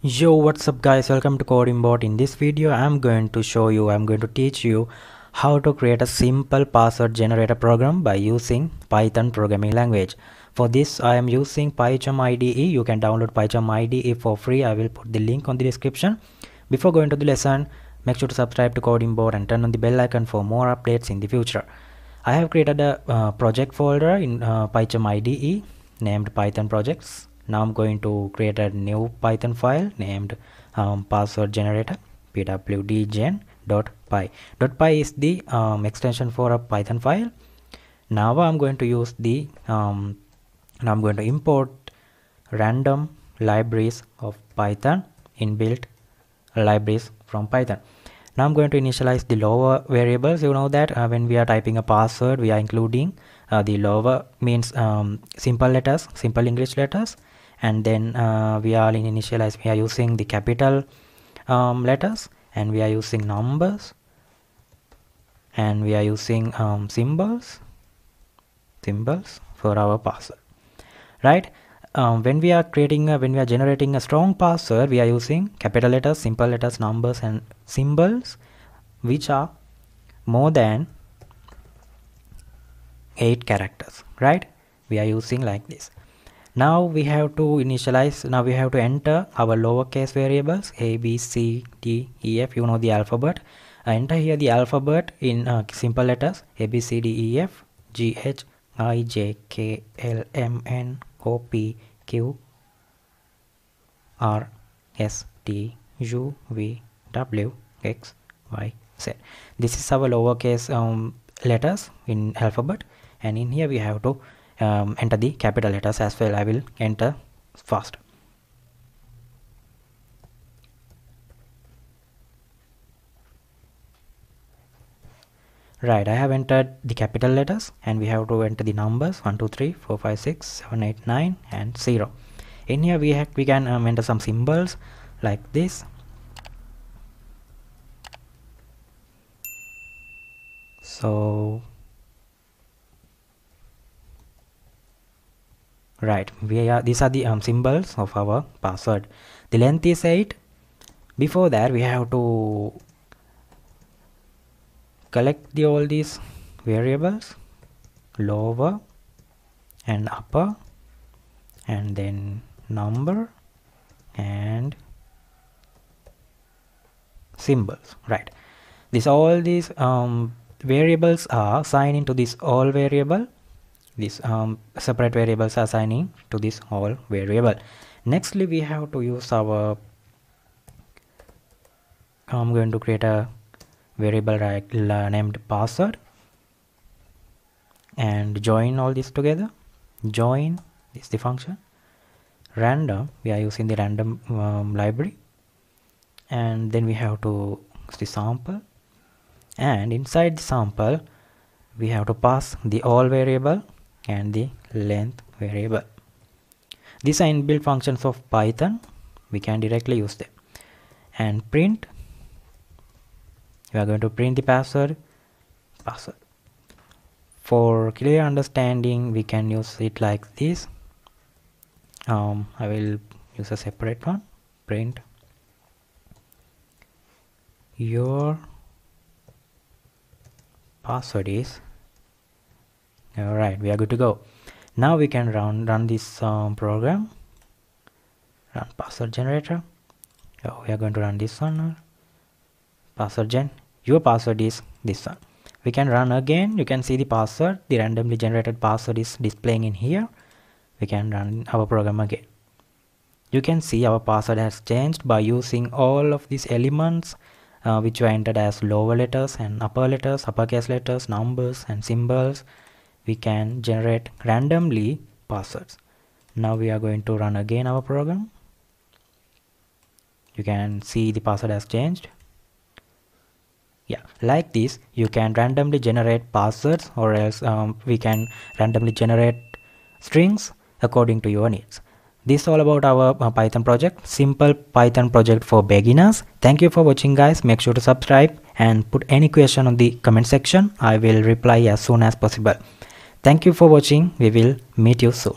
Yo, what's up guys, welcome to CodingBot. In this video I'm going to teach you how to create a simple password generator program by using Python programming language. For this I am using PyCharm IDE. You can download PyCharm IDE for free. I will put the link on the description. Before going to the lesson, make sure to subscribe to CodingBot and turn on the bell icon for more updates in the future. I have created a project folder in PyCharm IDE named Python projects. Now I'm going to create a new Python file named password generator pwdgen.py. .py is the extension for a Python file. Now I'm going to use the now I'm going to import random libraries of Python, inbuilt libraries from Python. Now I'm going to initialize the lower variables. You know that when we are typing a password, we are including the lower means simple letters, simple English letters, and then we are using the capital letters, and we are using numbers, and we are using symbols for our password, right? When we are generating a strong password, we are using capital letters, simple letters, numbers, and symbols which are more than 8 characters, right? We are using like this. Now we have to initialize, now we have to enter our lowercase variables A, B, C, D, E, F. You know the alphabet. Enter here the alphabet in simple letters A, B, C, D, E, F, G, H, I, J, K, L, M, N, O, P, Q, R, S, T, U, V, W, X, Y, Z. This is our lowercase letters in alphabet, and in here we have to enter the capital letters as well. I will enter fast. Right, I have entered the capital letters, and we have to enter the numbers 1 2 3 4 5 6 7 8 9 and 0. In here we can enter some symbols like this. So right, these are the symbols of our password. The length is 8. Before that we have to collect all these variables, lower and upper, and then number and symbols, right? All these variables are assigned into this all variable. These separate variables are assigning to this all variable. Nextly we have to use our I'm going to create a variable named password and join all this together. Join is the function. Random, we are using the random library, and then we have to use the sample, and inside the sample we have to pass the all variable and the length variable. These are inbuilt functions of Python. We can directly use them. And print, we are going to print the password. For clear understanding we can use it like this. I will use a separate one. Print your password is. Alright, we are good to go. Now we can run this program. Run password generator. We are going to run this one. Password gen. Your password is this one. We can run again. You can see the password. The randomly generated password is displaying in here. We can run our program again. You can see our password has changed by using all of these elements which were entered as lower letters and upper letters, uppercase letters, numbers and symbols. We can generate randomly passwords. Now we are going to run again our program. You can see the password has changed. Yeah, like this you can randomly generate passwords, or else we can randomly generate strings according to your needs. This is all about our Python project, simple Python project for beginners. Thank you for watching guys. Make sure to subscribe and put any question on the comment section. I will reply as soon as possible. Thank you for watching. We will meet you soon.